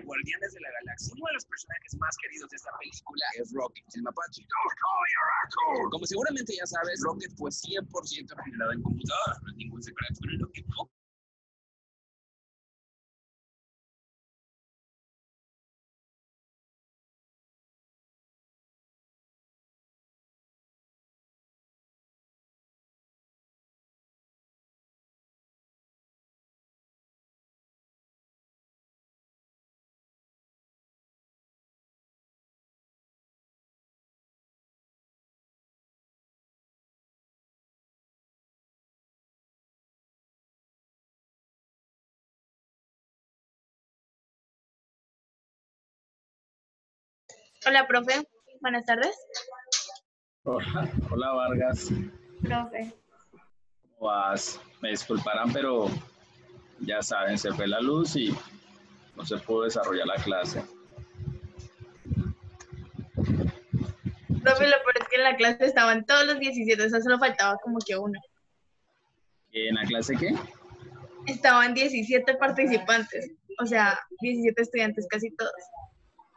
Guardianes de la Galaxia. Uno de los personajes más queridos de esta película es Rocket, el mapache. Como seguramente ya sabes, Rocket fue 100% generado en computadora. No es ningún secreto, pero lo que no. Hola, profe. Buenas tardes. Hola Vargas. Profe. ¿Cómo vas? Me disculparán, pero ya saben, se fue la luz y no se pudo desarrollar la clase. Profe, lo peor es que en la clase estaban todos los 17, o sea, solo faltaba como que uno. ¿En la clase qué? Estaban 17 participantes, o sea, 17 estudiantes, casi todos.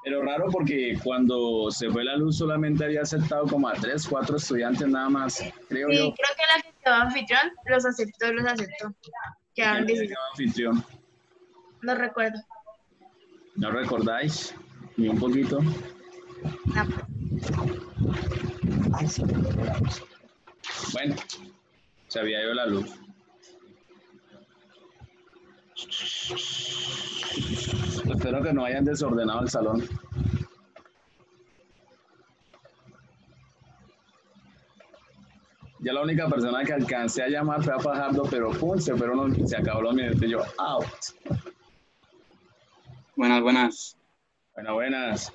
Pero raro porque cuando se fue la luz solamente había aceptado como a 3, 4 estudiantes nada más, creo Sí, yo. creo que la que estaba anfitrión los aceptó. Quedaron ¿Quién 17. era anfitrión? No recuerdo. ¿No recordáis? Ni un poquito. No. Ay, sí, bueno, se había ido la luz. Espero que no hayan desordenado el salón. Ya la única persona que alcancé a llamar fue a Fajardo, pero pum, se acabó los minutos y yo, out. Buenas. Buenas.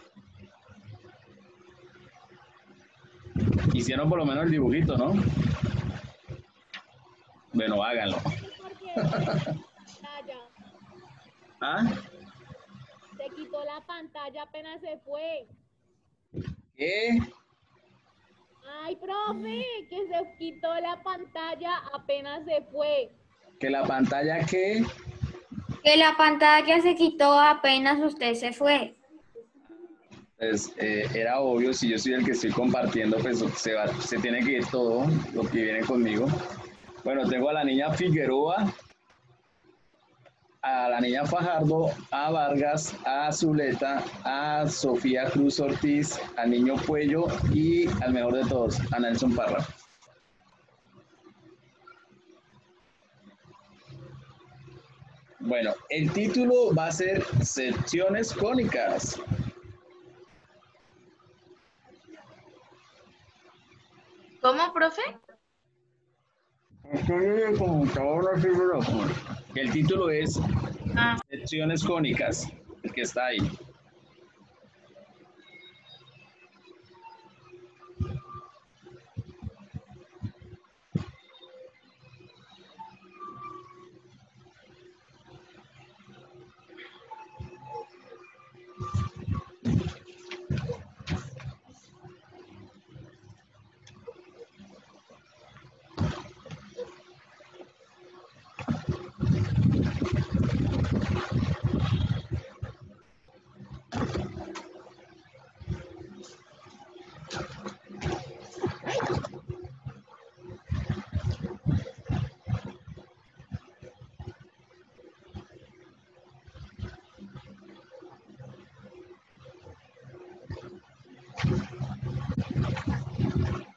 Hicieron por lo menos el dibujito, ¿no? Bueno, háganlo. ¿Ah? Se quitó la pantalla apenas se fue. ¿Qué? Ay, profe, que se quitó la pantalla apenas se fue. ¿Que la pantalla qué? Que la pantalla se quitó apenas usted se fue. Pues era obvio, si yo soy el que estoy compartiendo, pues se tiene que ir todo lo que viene conmigo. Bueno, tengo a la niña Figueroa, a la niña Fajardo, a Vargas, a Zuleta, a Sofía Cruz Ortiz, al niño Puello y al mejor de todos, a Nelson Parra. Bueno, el título va a ser Secciones Cónicas. ¿Cómo, profe? El título es Secciones Cónicas, el que está ahí.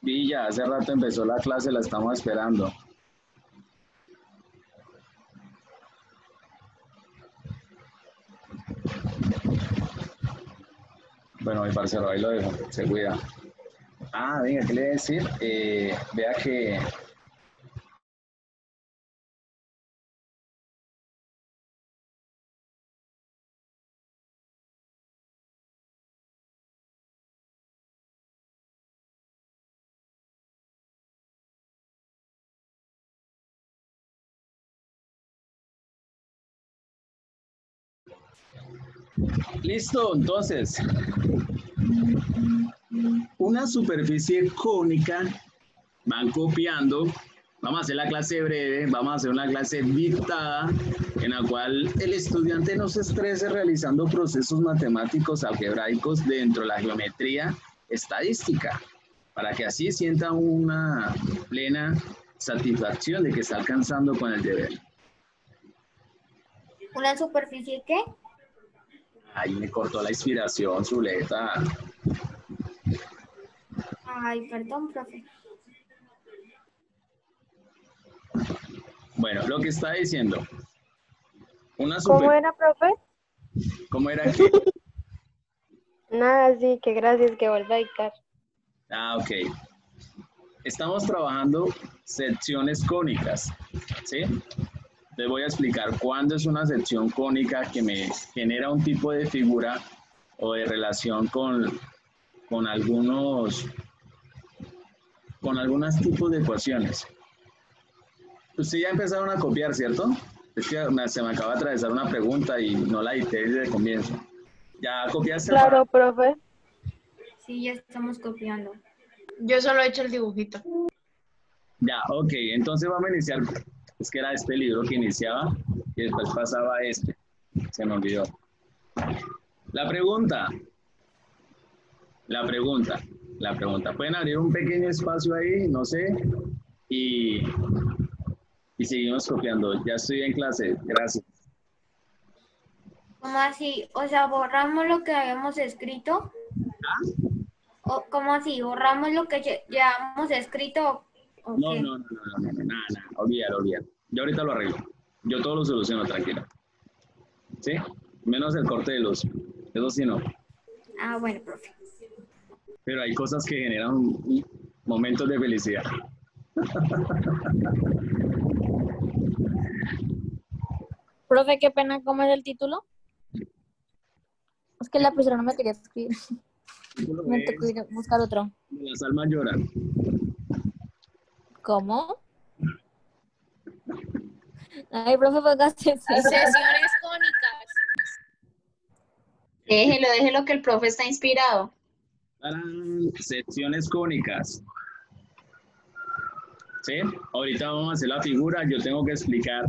Villa, hace rato empezó la clase, la estamos esperando. Bueno, mi parcero, ahí lo dejo, se cuida. Ah, venga, ¿qué le voy a decir? Vea que... Listo, entonces, una superficie cónica, van copiando, Vamos a hacer la clase breve, vamos a hacer una clase dictada en la cual el estudiante no se estrese realizando procesos matemáticos algebraicos dentro de la geometría estadística, para que así sienta una plena satisfacción de que está alcanzando con el deber. ¿Una superficie qué? Ahí me cortó la inspiración, Zuleta. Ay, perdón, profe. Bueno, lo que está diciendo. ¿Cómo era, profe? ¿Cómo era qué? Nada, sí, que gracias, que vuelva a dictar. Ah, ok. Estamos trabajando secciones cónicas, ¿sí? Les voy a explicar cuándo es una sección cónica que me genera un tipo de figura o de relación con algunos tipos de ecuaciones. Ustedes ya empezaron a copiar, ¿cierto? Es que se me acaba de atravesar una pregunta y no la dicté desde el comienzo. ¿Ya copiaste? Claro, profe. Sí, ya estamos copiando. Yo solo he hecho el dibujito. Ya, ok. Entonces vamos a iniciar. Es que era este libro que iniciaba y después pasaba este. Se me olvidó. La pregunta. Pueden abrir un pequeño espacio ahí, no sé, y seguimos copiando. Ya estoy en clase. Gracias. ¿Cómo así? O sea, borramos lo que habíamos escrito. ¿O cómo así? ¿Borramos lo que ya hemos escrito? ¿O No, qué? nada. Olvídalo. Yo ahorita lo arreglo. Yo todo lo soluciono, tranquila. ¿Sí? Menos el corte de luz. Eso sí no. Ah, bueno, profe. Pero hay cosas que generan momentos de felicidad. Profe, qué pena, ¿cómo es el título? Es que la profesora no me quería escribir. Me tocó ir a buscar otro. Las almas lloran. ¿Cómo? Ay, profe, póngase Sesiones cónicas. Déjelo que el profe está inspirado. Secciones cónicas. ¿Sí? Ahorita vamos a hacer la figura. Yo tengo que explicar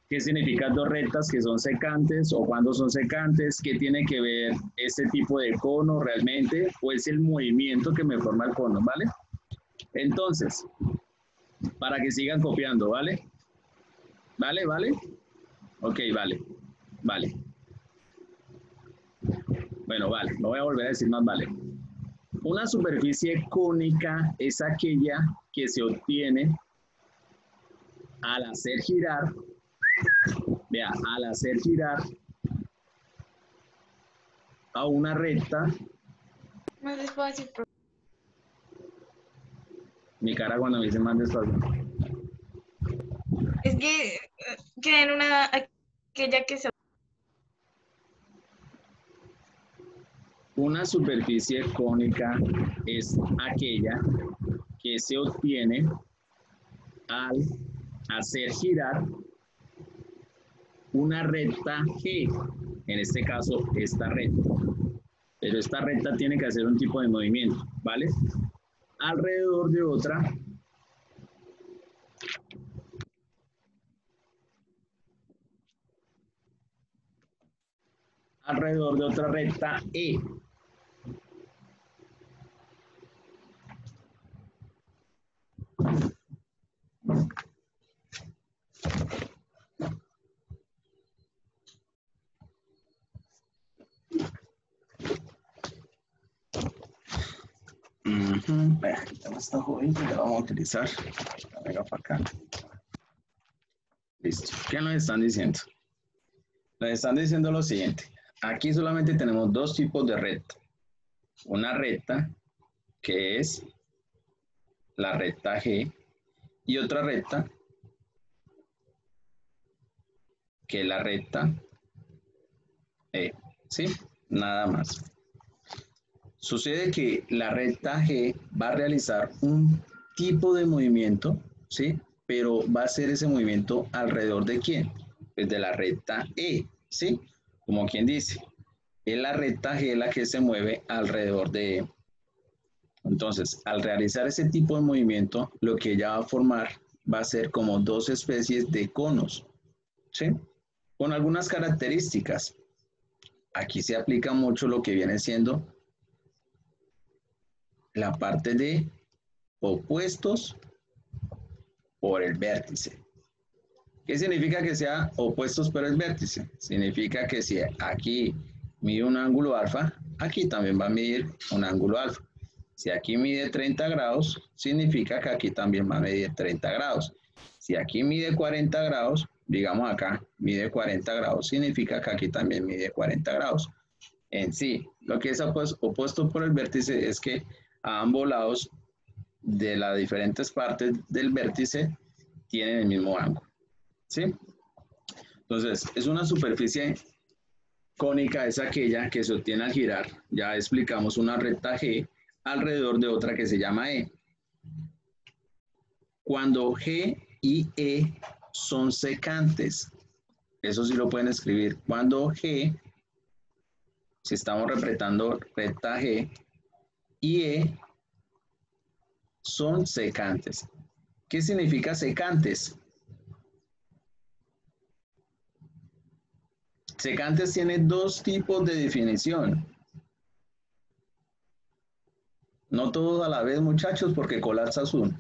qué significan dos rectas que son secantes o cuándo son secantes, qué tiene que ver este tipo de cono realmente o es el movimiento que me forma el cono, ¿vale? Entonces, para que sigan copiando, ¿vale? ¿Vale? Ok, vale. Bueno, vale, no voy a volver a decir más vale. Una superficie cónica es aquella que se obtiene al hacer girar, a una recta. Más despacio, profe. Mi cara cuando me dice más despacio. Es que en aquella que se... Una superficie cónica es aquella que se obtiene al hacer girar una recta G, en este caso esta recta, pero esta recta tiene que hacer un tipo de movimiento, ¿vale? Alrededor de otra recta E. Esta joven que la vamos a utilizar. Venga para acá. Listo. ¿Qué nos están diciendo? Nos están diciendo lo siguiente. Aquí solamente tenemos dos tipos de recta. Una recta que es la recta G y otra recta que es la recta E. ¿Sí? Nada más. Sucede que la recta G va a realizar un tipo de movimiento, ¿sí? Pero va a ser ese movimiento alrededor de ¿quién? Pues de la recta E, ¿sí? Como quien dice, es la recta G la que se mueve alrededor de E. Entonces, al realizar ese tipo de movimiento, lo que ella va a formar va a ser como dos especies de conos, ¿sí? Con algunas características. Aquí se aplica mucho lo que viene siendo la parte de opuestos por el vértice. ¿Qué significa que sea opuestos por el vértice? Significa que si aquí mide un ángulo alfa, aquí también va a medir un ángulo alfa. Si aquí mide 30 grados, significa que aquí también va a medir 30 grados. Si aquí mide 40 grados, digamos acá mide 40 grados, significa que aquí también mide 40 grados. En sí, lo que es opuesto por el vértice es que a ambos lados de las diferentes partes del vértice tienen el mismo ángulo, ¿sí? Entonces, es una superficie cónica, es aquella que se obtiene al girar, ya explicamos, una recta G alrededor de otra que se llama E. Cuando G y E son secantes, eso sí lo pueden escribir, cuando G, si estamos representando recta G, y E son secantes. ¿Qué significa secantes? Secantes tiene dos tipos de definición. No todos a la vez, muchachos, porque colapsa Zoom.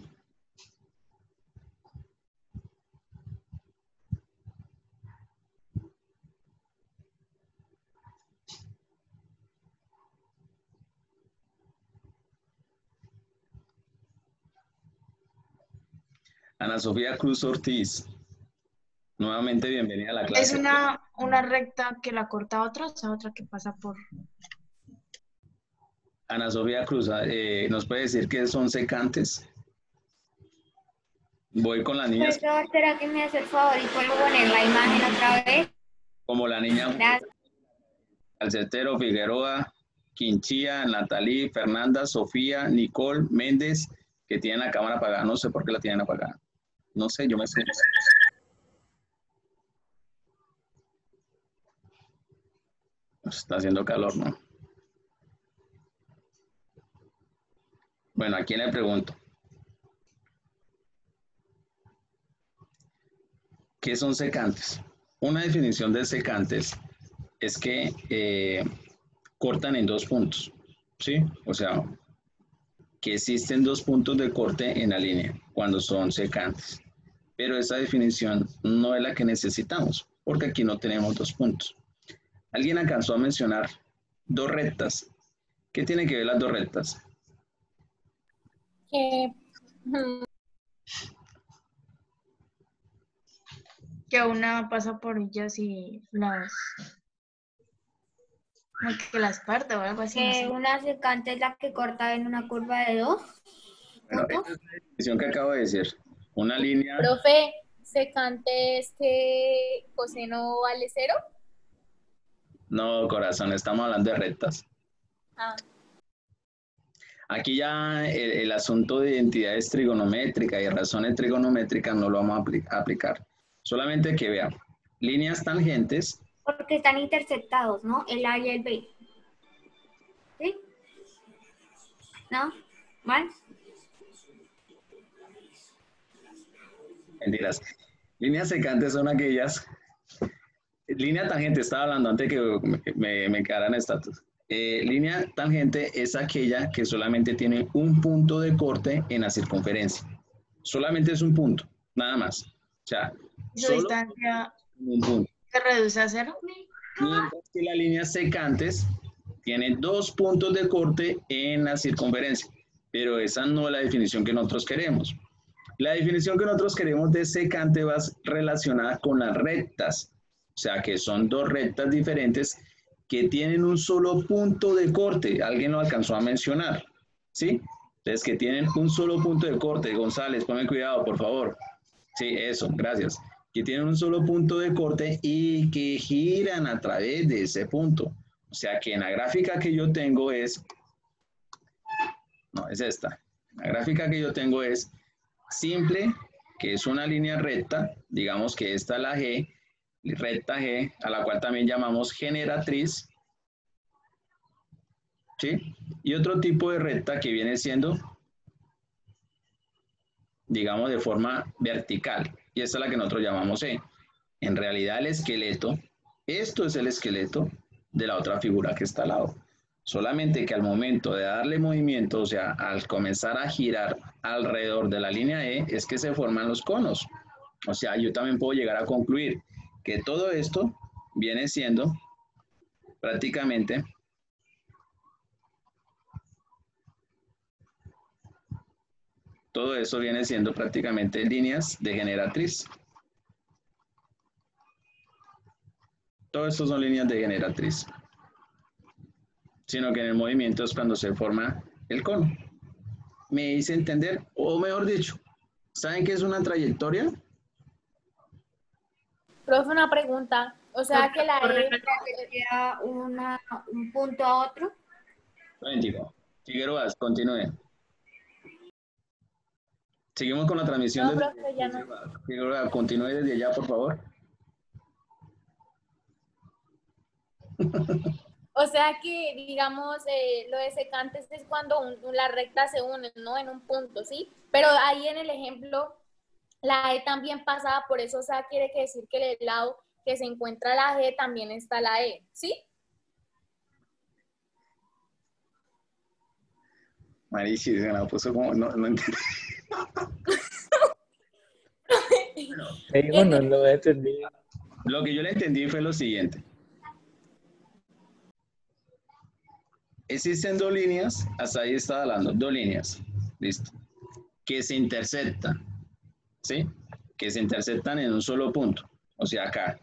Ana Sofía Cruz Ortiz, nuevamente bienvenida a la clase. ¿Es una recta que la corta a otra, o sea, otra que pasa por...? Ana Sofía Cruz, ¿nos puede decir qué son secantes? Voy con las niñas. Profesor, ¿será que me hace el favor y puedo poner la imagen otra vez? Como la niña Gracias. Alcetero, Figueroa, Quinchía, Natalí, Fernanda, Sofía, Nicole, Méndez, que tienen la cámara apagada. No sé por qué la tienen apagada. No sé, yo me sé. Está haciendo calor, ¿no? Bueno, ¿a quién le pregunto? ¿Qué son secantes? Una definición de secantes es que cortan en dos puntos, ¿sí? O sea, que existen dos puntos de corte en la línea cuando son secantes. Pero esa definición no es la que necesitamos, porque aquí no tenemos dos puntos. Alguien alcanzó a mencionar dos rectas. ¿Qué tienen que ver las dos rectas? Que una pasa por ellas y las... como que las parte o algo así. No sé. Una secante es la que corta en una curva de 2. Bueno, esa es la definición que acabo de decir. Una línea... Profe, secante es que coseno vale 0. No, corazón, estamos hablando de rectas. Ah. Aquí ya el asunto de identidades trigonométricas y razones trigonométricas no lo vamos a aplicar. Solamente que vean, líneas tangentes. Porque están intersectados, ¿no? El A y el B. ¿Sí? ¿No? ¿Mal? Mentiras. Líneas secantes son aquellas. Línea tangente, estaba hablando antes que me quedaran estatus. Línea tangente es aquella que solamente tiene un punto de corte en la circunferencia. Solamente es un punto, nada más. O sea, ¿Su solo distancia un punto. se reduce a 0? Mientras que las líneas secantes tienen dos puntos de corte en la circunferencia. Pero esa no es la definición que nosotros queremos. La definición que nosotros queremos de secante va relacionada con las rectas. O sea, que son dos rectas diferentes que tienen un solo punto de corte. Alguien lo alcanzó a mencionar, ¿sí? Entonces, que tienen un solo punto de corte. González, ponme cuidado, por favor. Sí, eso, gracias. Que tienen un solo punto de corte y que giran a través de ese punto. O sea, que en la gráfica que yo tengo es... No, es esta. La gráfica que yo tengo es simple, que es una línea recta. Digamos que esta es la G, recta G, a la cual también llamamos generatriz, ¿sí? Y otro tipo de recta que viene siendo digamos, de forma vertical. Y esta es la que nosotros llamamos E. En realidad el esqueleto, esto es el esqueleto de la otra figura que está al lado. Solamente que al momento de darle movimiento, o sea, al comenzar a girar alrededor de la línea E, es que se forman los conos. O sea, yo también puedo llegar a concluir que todo esto viene siendo prácticamente líneas de generatriz. Todo esto son líneas de generatriz. Sino que en el movimiento es cuando se forma el cono. ¿Me hice entender? O mejor dicho, ¿saben qué es una trayectoria? Profe, una pregunta. O sea que la E Sería un punto a otro. Momentico. Figueroa, continúe. Seguimos con la transmisión. No, profe, ya no. Figueroa, continúe desde allá, por favor. O sea que, digamos, lo de secantes es cuando las rectas se unen, ¿no? En un punto, ¿sí? Pero ahí en el ejemplo, la E también pasaba por eso, o sea, quiere decir que del lado que se encuentra la G también está la E, ¿sí? Marichi, se me la puso como, no entendí. No lo entendí. Lo que yo le entendí fue lo siguiente. Existen dos líneas, hasta ahí estaba hablando, dos líneas, listo, que se intersectan, ¿sí? Que se intersectan en un solo punto, o sea, acá,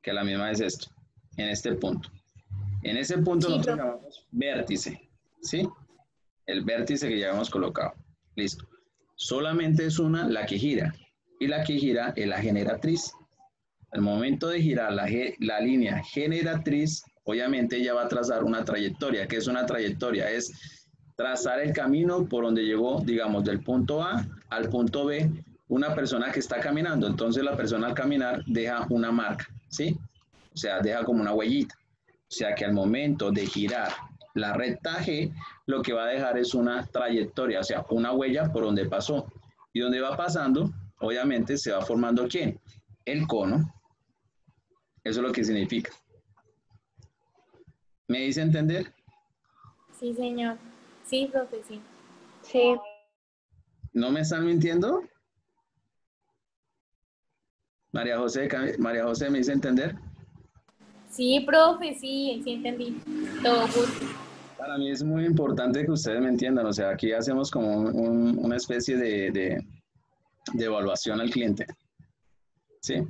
que la misma es esto, en este punto. En ese punto Sí, nosotros llamamos vértice, ¿sí? El vértice que ya hemos colocado, listo. Solamente es una la que gira, y la que gira es la generatriz. Al momento de girar la línea generatriz, obviamente ella va a trazar una trayectoria. ¿Qué es una trayectoria? Es trazar el camino por donde llegó, digamos, del punto A al punto B, una persona que está caminando. Entonces la persona al caminar deja una marca, ¿sí? O sea, deja como una huellita. O sea que al momento de girar la recta G, lo que va a dejar es una trayectoria, o sea, una huella por donde pasó. Y donde va pasando, obviamente se va formando ¿quién? El cono. Eso es lo que significa. ¿Me dice entender? Sí, señor. Sí, profe, sí. Sí. ¿No me están mintiendo? María José, ¿me dice entender? Sí, profe, sí, sí entendí. Todo gusto. Para mí es muy importante que ustedes me entiendan. O sea, aquí hacemos como una especie de evaluación al cliente. ¿Sí?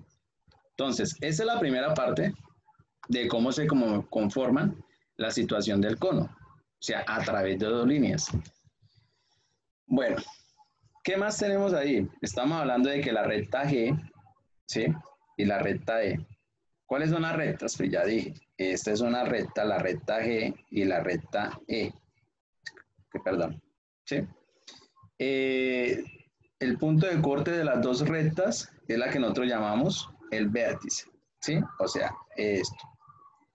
Entonces, esa es la primera parte de cómo se conforman la situación del cono, o sea, a través de dos líneas. Bueno, ¿qué más tenemos ahí? Estamos hablando de que la recta G, ¿sí? Y la recta E. ¿Cuáles son las rectas? Pues ya dije, esta es una recta, la recta G y la recta E. Perdón, ¿sí? El punto de corte de las dos rectas es la que nosotros llamamos el vértice, ¿sí? O sea, esto.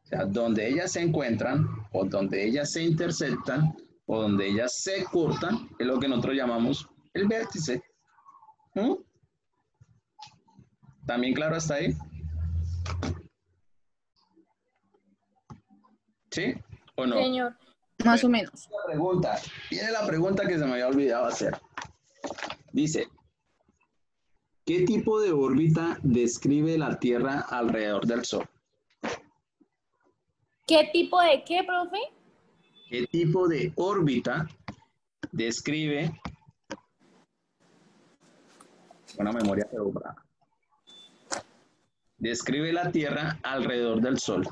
O sea, donde ellas se encuentran, o donde ellas se intersectan, o donde ellas se cortan, es lo que nosotros llamamos el vértice. ¿También claro hasta ahí? ¿Sí o no? Señor, más o menos. Viene la pregunta que se me había olvidado hacer. Dice, ¿qué tipo de órbita describe la Tierra alrededor del Sol? ¿Qué tipo de qué, profe? ¿Qué tipo de órbita describe una memoria cerebral? Describe la Tierra alrededor del Sol.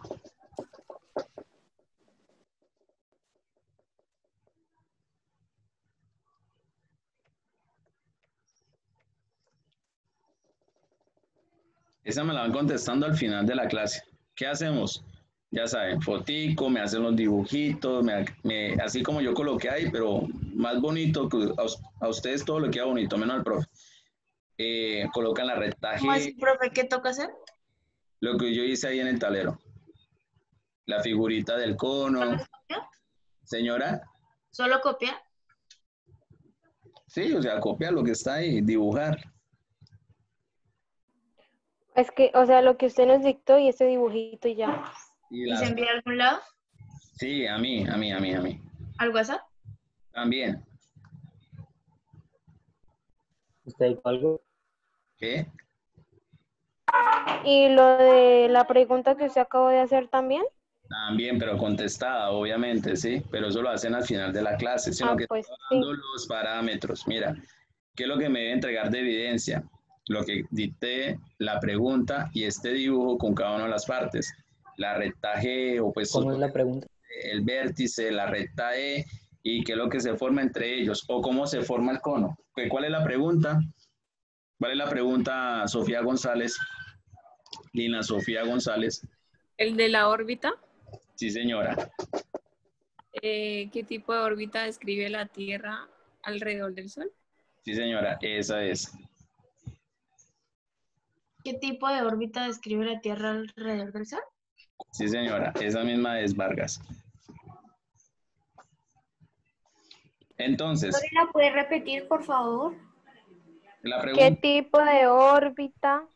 Esa me la van contestando al final de la clase. ¿Qué hacemos? Ya saben, fotico, me hacen los dibujitos, así como yo coloqué ahí, pero más bonito, que a ustedes todo le queda bonito, menos al profe. Colocan la recta G. ¿Cómo es, profe? ¿Qué toca hacer? Lo que yo hice ahí en el tablero. La figurita del cono. ¿Solo copiar? Señora. ¿Solo copiar? Sí, o sea, copiar lo que está ahí, dibujar. Es que, o sea, lo que usted nos dictó y este dibujito y ya. ¿Y se envía a algún lado? Sí, a mí. ¿Al WhatsApp? También. ¿Usted dijo algo? ¿Qué? ¿Y lo de la pregunta que usted acabó de hacer también? También, pero contestada, obviamente, sí. Pero eso lo hacen al final de la clase, sino que Pues estoy sí. dando los parámetros. Mira, ¿qué es lo que me debe entregar de evidencia? Lo que dicté, la pregunta y este dibujo con cada una de las partes. La recta G, opuestos ¿Cómo es la pregunta? el vértice, la recta E, y qué es lo que se forma entre ellos, o cómo se forma el cono. ¿Cuál es la pregunta? ¿Cuál es la pregunta, Sofía González? Lina Sofía González. ¿El de la órbita? Sí, señora. ¿Qué tipo de órbita describe la Tierra alrededor del Sol? Sí, señora, esa es. ¿Qué tipo de órbita describe la Tierra alrededor del Sol? Sí, señora, esa misma es Vargas. Entonces, ¿La puede repetir, por favor? la ¿Qué pregunta, tipo de órbita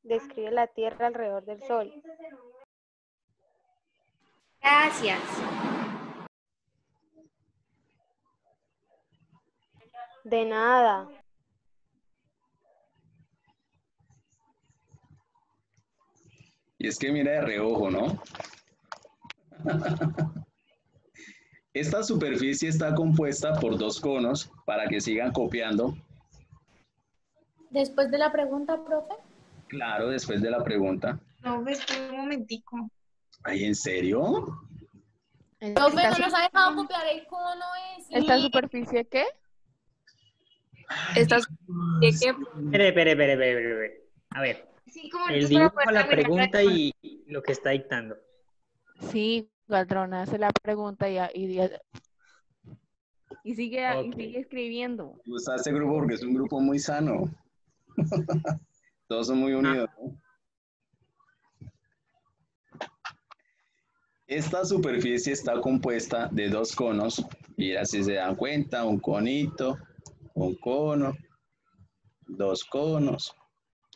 describe la Tierra alrededor del Sol? Gracias. De nada. y es que mira de reojo, ¿no? Esta superficie está compuesta por dos conos para que sigan copiando. Después de la pregunta, profe. Claro, después de la pregunta. No, espera un momentico. ¿Ay, en serio? Profe, no nos ha dejado copiar el cono ese. ¿Esta superficie qué? Esta superficie que Espere. A ver, Sí, como el entonces para dibujo, poder la terminar pregunta y lo que está dictando. Sí, Padrona hace la pregunta y sigue escribiendo. Me gusta este grupo porque es un grupo muy sano. Todos son muy unidos, ¿no? Esta superficie está compuesta de dos conos. Mira si se dan cuenta, un conito, un cono, dos conos.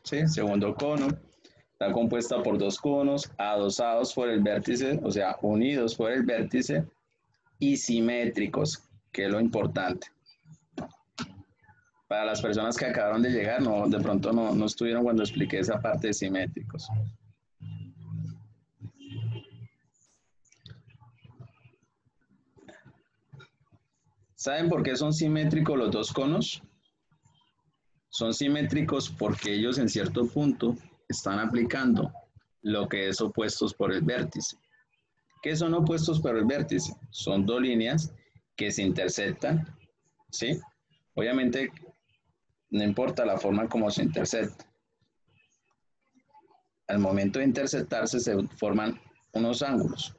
¿Sí? Segundo cono. Está compuesta por dos conos adosados por el vértice, o sea, unidos por el vértice y simétricos, que es lo importante. Para las personas que acabaron de llegar, no, de pronto no estuvieron cuando expliqué esa parte de simétricos. ¿Saben por qué son simétricos los dos conos? Son simétricos porque ellos en cierto punto están aplicando lo que es opuestos por el vértice. ¿Qué son opuestos por el vértice? Son dos líneas que se intersectan, ¿sí? Obviamente, no importa la forma como se intersecta. Al momento de intersectarse se forman unos ángulos.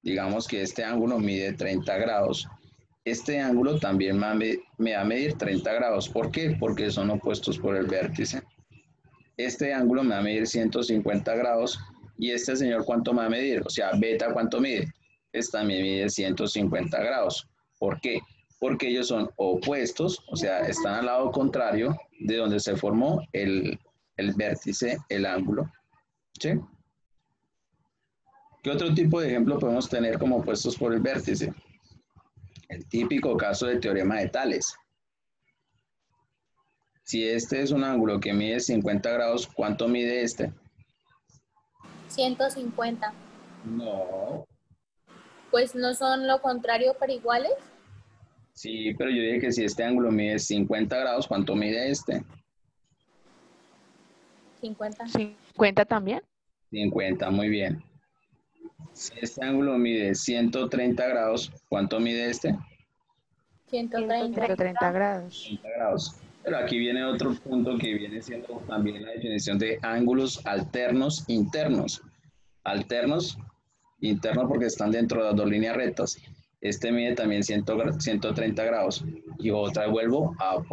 Digamos que este ángulo mide 30 grados. Este ángulo también me va a medir 30 grados. ¿Por qué? Porque son opuestos por el vértice. Este ángulo me va a medir 150 grados. ¿Y este señor cuánto me va a medir? O sea, beta, ¿cuánto mide? Esta me mide 150 grados. ¿Por qué? Porque ellos son opuestos, o sea, están al lado contrario de donde se formó el vértice, el ángulo. ¿Sí? ¿Qué otro tipo de ejemplo podemos tener como opuestos por el vértice? El típico caso de teorema de Tales. Si este es un ángulo que mide 50 grados, ¿cuánto mide este? 150. No. Pues no son lo contrario, pero iguales. Sí, pero yo dije que si este ángulo mide 50 grados, ¿cuánto mide este? 50. ¿50 también? 50, muy bien. Si este ángulo mide 130 grados, ¿cuánto mide este? 130. 130 grados. 30 grados. Pero aquí viene otro punto que viene siendo también la definición de ángulos alternos internos. Alternos, internos porque están dentro de las dos líneas rectas. Este mide también 130 grados. Y otra vuelvo a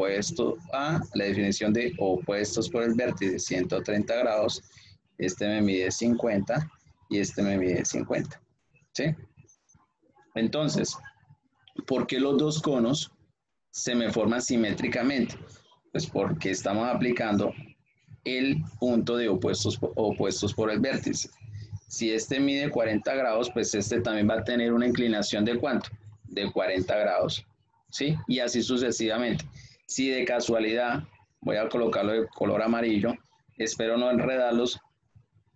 la definición de opuestos por el vértice, 130 grados. Este me mide 50 y este me mide 50. ¿Sí? Entonces, ¿por qué los dos conos se me forman simétricamente? Pues porque estamos aplicando el punto de opuestos por el vértice. Si este mide 40 grados, pues este también va a tener una inclinación de ¿cuánto? De 40 grados, ¿sí? Y así sucesivamente. Si de casualidad, voy a colocarlo de color amarillo, espero no enredarlos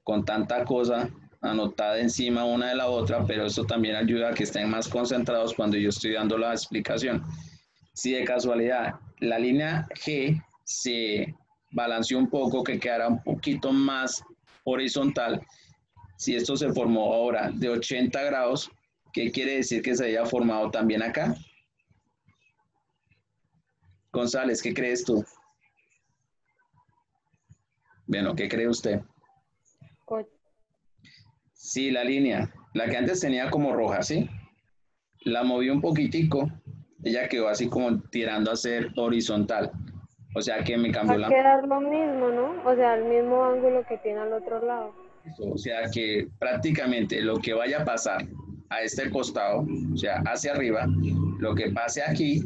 con tanta cosa anotada encima una de la otra, pero eso también ayuda a que estén más concentrados cuando yo estoy dando la explicación. Si de casualidad la línea G se balanceó un poco, que quedará un poquito más horizontal, si esto se formó ahora de 80 grados, ¿qué quiere decir que se haya formado también acá? González, ¿qué crees tú? Bueno, ¿qué cree usted? Sí, la línea, la que antes tenía como roja, ¿sí? La moví un poquitico, ella quedó así como tirando a ser horizontal. O sea que me cambió Va a quedar lo mismo, ¿no? O sea, el mismo ángulo que tiene al otro lado. O sea que prácticamente lo que vaya a pasar a este costado, o sea, hacia arriba, lo que pase aquí,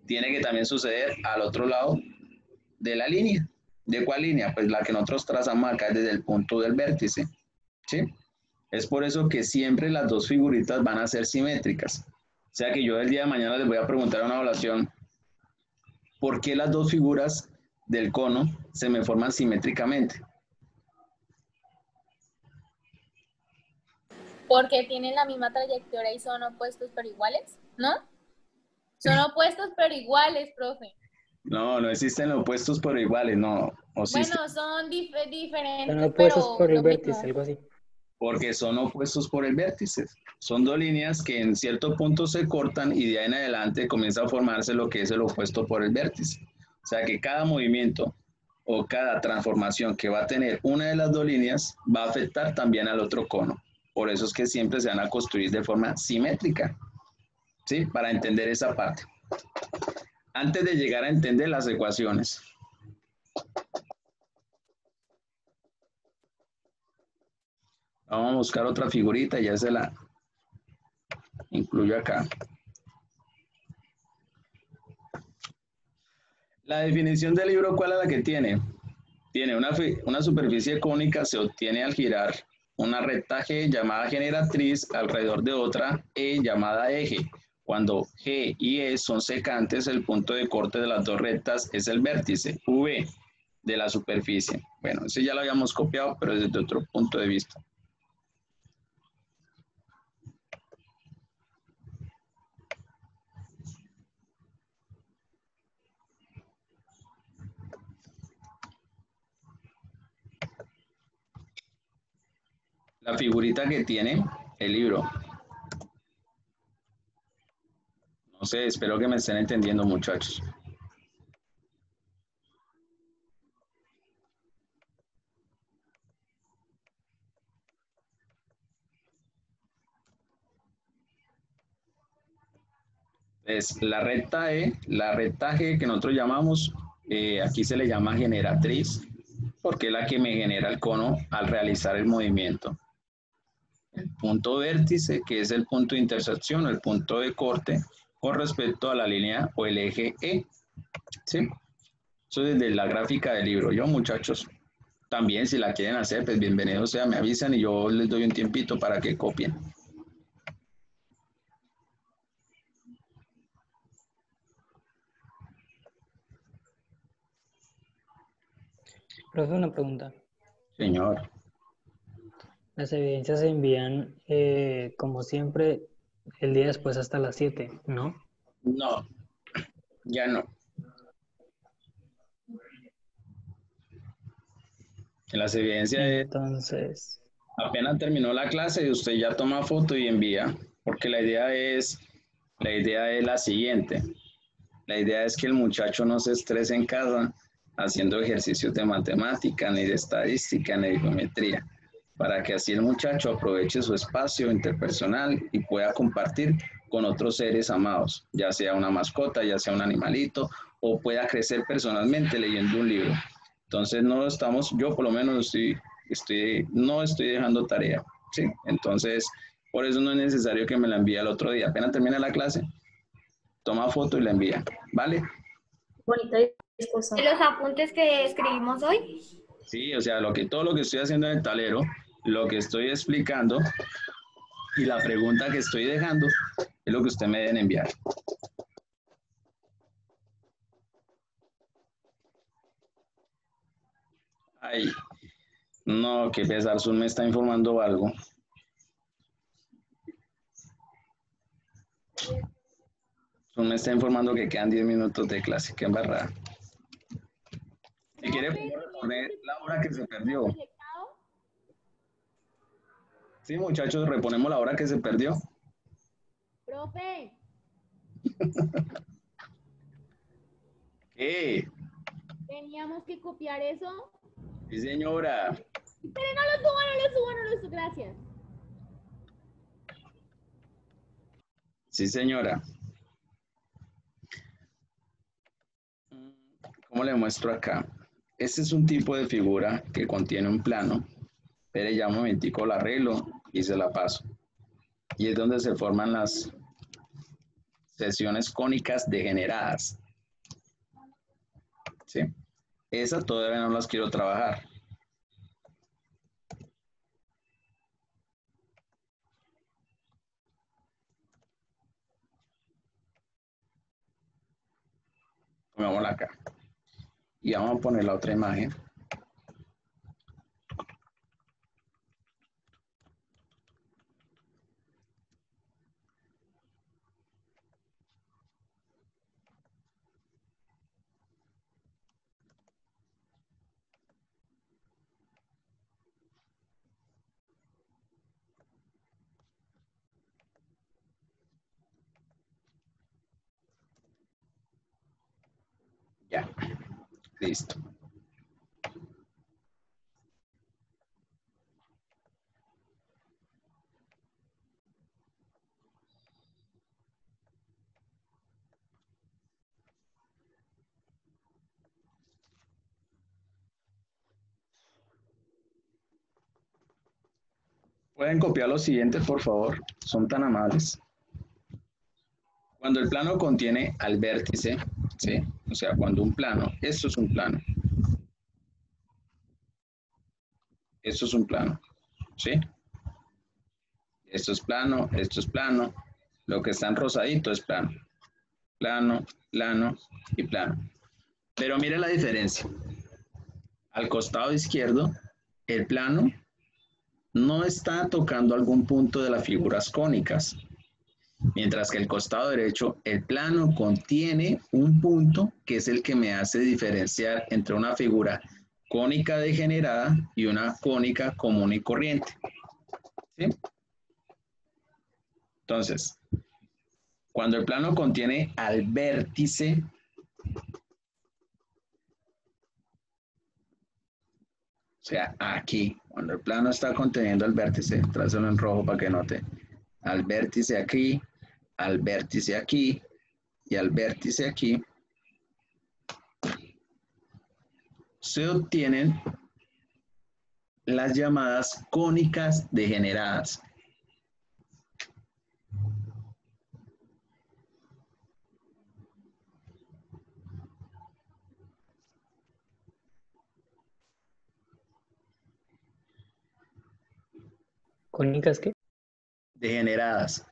tiene que también suceder al otro lado de la línea. ¿De cuál línea? Pues la que nosotros trazamos acá desde el punto del vértice, ¿sí? Es por eso que siempre las dos figuritas van a ser simétricas. O sea que yo el día de mañana les voy a preguntar a una evaluación, ¿por qué las dos figuras del cono se me forman simétricamente? Porque tienen la misma trayectoria y son opuestos pero iguales, ¿no? Son opuestos pero iguales, profe. No, no existen opuestos pero iguales, no. Bueno, son diferentes, Son opuestos pero por el lo vértice, mismo. algo así. Porque son opuestos por el vértice. Son dos líneas que en cierto punto se cortan y de ahí en adelante comienza a formarse lo que es el opuesto por el vértice. O sea que cada movimiento o cada transformación que va a tener una de las dos líneas va a afectar también al otro cono. Por eso es que siempre se van a construir de forma simétrica, ¿sí? Para entender esa parte. Antes de llegar a entender las ecuaciones. Vamos a buscar otra figurita y ya se la incluyo acá. La definición del libro, ¿cuál es la que tiene? Tiene una superficie cónica, se obtiene al girar una recta G llamada generatriz alrededor de otra E llamada eje. Cuando G y E son secantes, el punto de corte de las dos rectas es el vértice V de la superficie. Bueno, ese ya lo habíamos copiado, pero desde otro punto de vista. La figurita que tiene el libro. No sé, espero que me estén entendiendo, muchachos. Es la recta E, la recta G que nosotros llamamos, aquí se le llama generatriz, porque es la que me genera el cono al realizar el movimiento. El punto vértice, que es el punto de intersección o el punto de corte con respecto a la línea o el eje E. ¿Sí? Eso desde la gráfica del libro. Yo, muchachos, también si la quieren hacer, pues bienvenido sea, me avisan y yo les doy un tiempito para que copien. Profe, una pregunta. Señor. Las evidencias se envían, como siempre, el día después hasta las 7, ¿no? No, ya no. Las evidencias Entonces, apenas terminó la clase, usted ya toma foto y envía, porque la idea es la siguiente. La idea es que el muchacho no se estrese en casa haciendo ejercicios de matemática, ni de estadística, ni de geometría, para que así el muchacho aproveche su espacio interpersonal y pueda compartir con otros seres amados, ya sea una mascota, ya sea un animalito, o pueda crecer personalmente leyendo un libro. Entonces no estamos, yo por lo menos no estoy dejando tarea, ¿sí? Entonces, por eso no es necesario que me la envíe el otro día. Apenas termina la clase, toma foto y la envía, ¿vale? Bonita discusión. ¿Y los apuntes que escribimos hoy? Sí, o sea, todo lo que estoy haciendo en el tablero, lo que estoy explicando y la pregunta que estoy dejando es lo que usted me deben enviar. Ay, no, qué pesar, Zoom me está informando algo. Zoom me está informando que quedan 10 minutos de clase, qué embarrada. Si quiere poner la hora que se perdió. Sí, muchachos, reponemos la hora que se perdió. Profe, ¿Qué? teníamos que copiar eso. Sí, señora. Pero no lo subo, no lo subo, no lo subo. Gracias. Sí, señora. ¿Cómo le muestro acá? Este es un tipo de figura que contiene un plano. Pero ya un momentico la arreglo y se la paso. Y es donde se forman las secciones cónicas degeneradas. ¿Sí? Esas todavía no las quiero trabajar. Pongámosla acá. Y vamos a poner la otra imagen. Ya, listo. ¿Pueden copiar los siguientes, por favor? Son tan amables. Cuando el plano contiene al vértice, ¿sí? O sea, cuando un plano, esto es un plano. Esto es un plano, ¿sí? Esto es plano. Lo que está en rosadito es plano. Plano, plano y plano. Pero mire la diferencia. Al costado izquierdo, el plano no está tocando algún punto de las figuras cónicas. Mientras que el costado derecho, el plano contiene un punto que es el que me hace diferenciar entre una figura cónica degenerada y una cónica común y corriente. ¿Sí? Entonces, cuando el plano contiene al vértice, o sea, aquí, cuando el plano está conteniendo al vértice, trázalo en rojo para que note, al vértice aquí, al vértice aquí y al vértice aquí, se obtienen las llamadas cónicas degeneradas. ¿Cónicas qué? Degeneradas.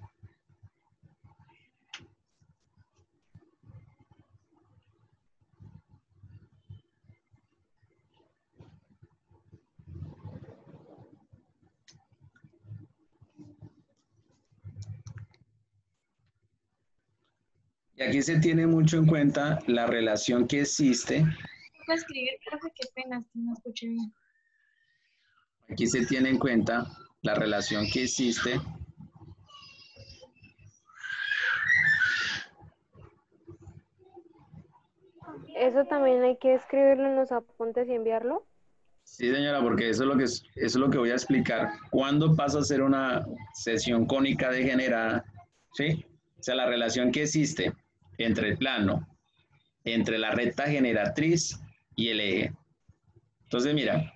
Y aquí se tiene mucho en cuenta la relación que existe. Para escribir, profe, qué pena, no escuché bien. Aquí se tiene en cuenta la relación que existe ¿Eso también hay que escribirlo en los apuntes y enviarlo? Sí, señora, porque eso es lo que voy a explicar. ¿Cuándo pasa a ser una sección cónica degenerada? ¿Sí? O sea, la relación que existe entre el plano, entre la recta generatriz y el eje. Entonces, mira,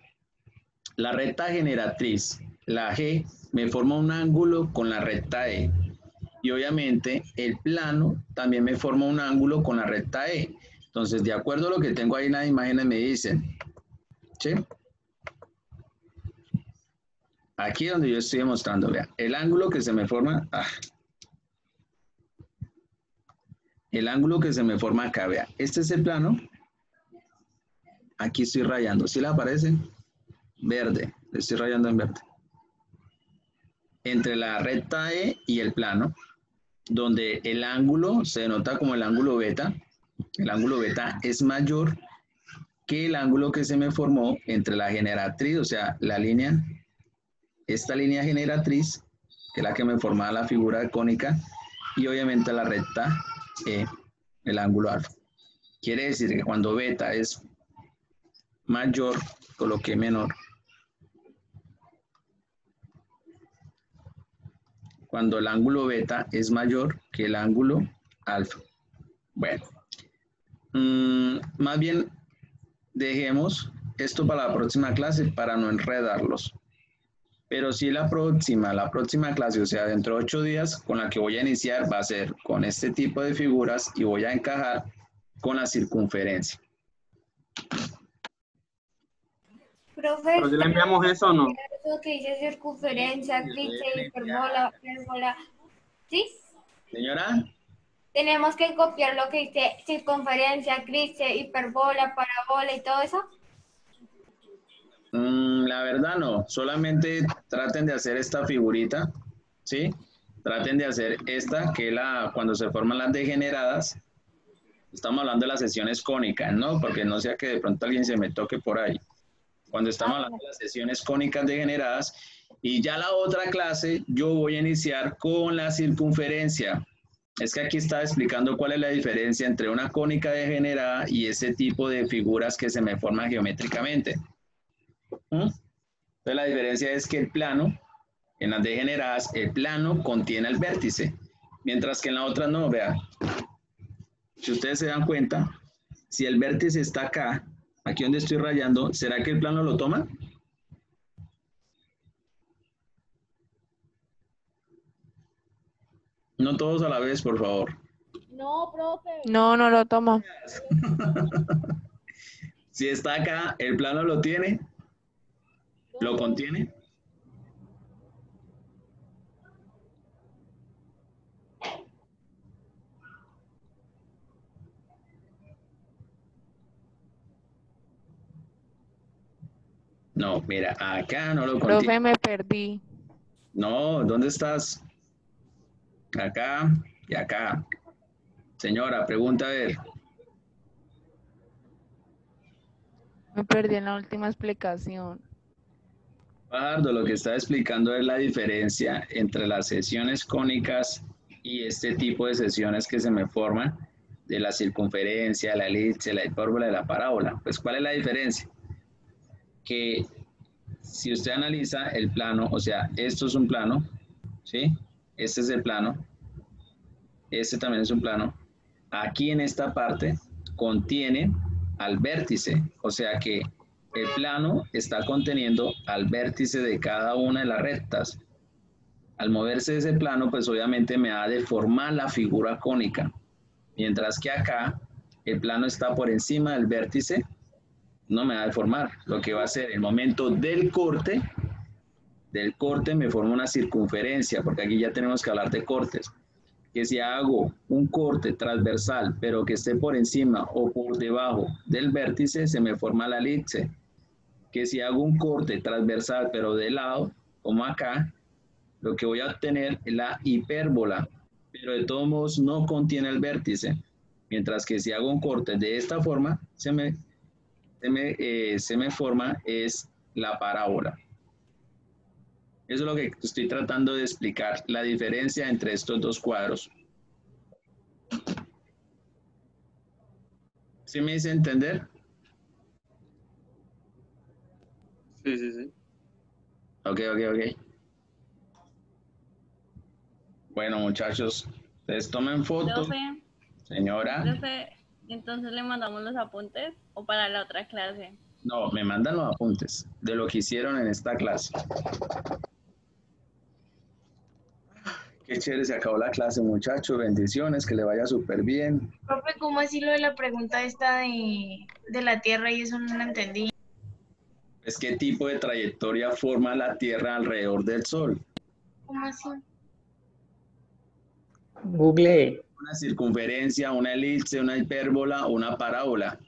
la recta generatriz, la G, me forma un ángulo con la recta E. Y obviamente el plano también me forma un ángulo con la recta E. Entonces, de acuerdo a lo que tengo ahí en las imágenes, me dicen, ¿sí? Aquí donde yo estoy demostrando, vean, el ángulo que se me forma, el ángulo que se me forma acá, vean, este es el plano, aquí estoy rayando, ¿sí le aparece? Verde, le estoy rayando en verde. Entre la recta E y el plano, donde el ángulo se denota como el ángulo beta es mayor que el ángulo que se me formó entre la generatriz, o sea, la línea, esta línea generatriz, que es la que me formaba la figura cónica, y obviamente la recta E, el ángulo alfa. Quiere decir que cuando beta es mayor, coloqué menor. Cuando el ángulo beta es mayor que el ángulo alfa. Bueno, más bien dejemos esto para la próxima clase para no enredarlos. Pero sí la próxima clase, o sea, dentro de 8 días, con la que voy a iniciar va a ser con este tipo de figuras y voy a encajar con la circunferencia. Profe, ¿Pero si le enviamos eso o no? eso que dice circunferencia, elipse, hipérbola, pérbola, ¿sí? Señora. Tenemos que copiar lo que dice circunferencia, elipse, hipérbola, parabola y todo eso. La verdad no, solamente traten de hacer esta figurita, ¿sí? Traten de hacer esta, que es cuando se forman las degeneradas. Estamos hablando de las sesiones cónicas, ¿no? Porque no sea que de pronto alguien se me toque por ahí. Cuando estamos hablando de las sesiones cónicas degeneradas, y ya la otra clase yo voy a iniciar con la circunferencia. Es que aquí estaba explicando cuál es la diferencia entre una cónica degenerada y ese tipo de figuras que se me forman geométricamente. Entonces la diferencia es que el plano, en las degeneradas, el plano contiene el vértice, mientras que en la otra no, vean. Si ustedes se dan cuenta, si el vértice está acá, aquí donde estoy rayando, ¿será que el plano lo toma? No todos a la vez, por favor. No, profe. No, no lo tomo. Si está acá, ¿el plano lo tiene? ¿Lo contiene? No, mira, acá no lo contiene. Profe, me perdí. No, ¿dónde estás? Acá y acá. Señora, pregunta a ver. Me perdí en la última explicación. Pardo, lo que está explicando es la diferencia entre las sesiones cónicas y este tipo de sesiones que se me forman de la circunferencia, la elipse, la hipérbola y la parábola. Pues, ¿cuál es la diferencia? Que si usted analiza el plano, o sea, esto es un plano, ¿sí? Este es el plano, este también es un plano. Aquí en esta parte contiene al vértice, o sea que el plano está conteniendo al vértice de cada una de las rectas. Al moverse ese plano, pues obviamente me va a deformar la figura cónica, mientras que acá el plano está por encima del vértice, no me va a deformar. Lo que va a hacer el momento del corte me forma una circunferencia, porque aquí ya tenemos que hablar de cortes. Que si hago un corte transversal, pero que esté por encima o por debajo del vértice, se me forma la elipse. Que si hago un corte transversal, pero de lado, como acá, lo que voy a obtener es la hipérbola, pero de todos modos no contiene el vértice. Mientras que si hago un corte de esta forma, se me forma es la parábola. Eso es lo que estoy tratando de explicar, la diferencia entre estos dos cuadros. ¿Sí me hice entender? Sí, sí, sí. Ok. Bueno, muchachos, ustedes tomen fotos. Profe, Señora. profe, entonces le mandamos los apuntes o para la otra clase. No, me mandan los apuntes de lo que hicieron en esta clase. Qué chévere, se acabó la clase, muchachos. Bendiciones, que le vaya súper bien. Profe, ¿cómo así lo de la pregunta esta de la Tierra y eso no lo entendí? Es qué tipo de trayectoria forma la Tierra alrededor del Sol. ¿Cómo así? Google. Una circunferencia, una elipse, una hipérbola o una parábola.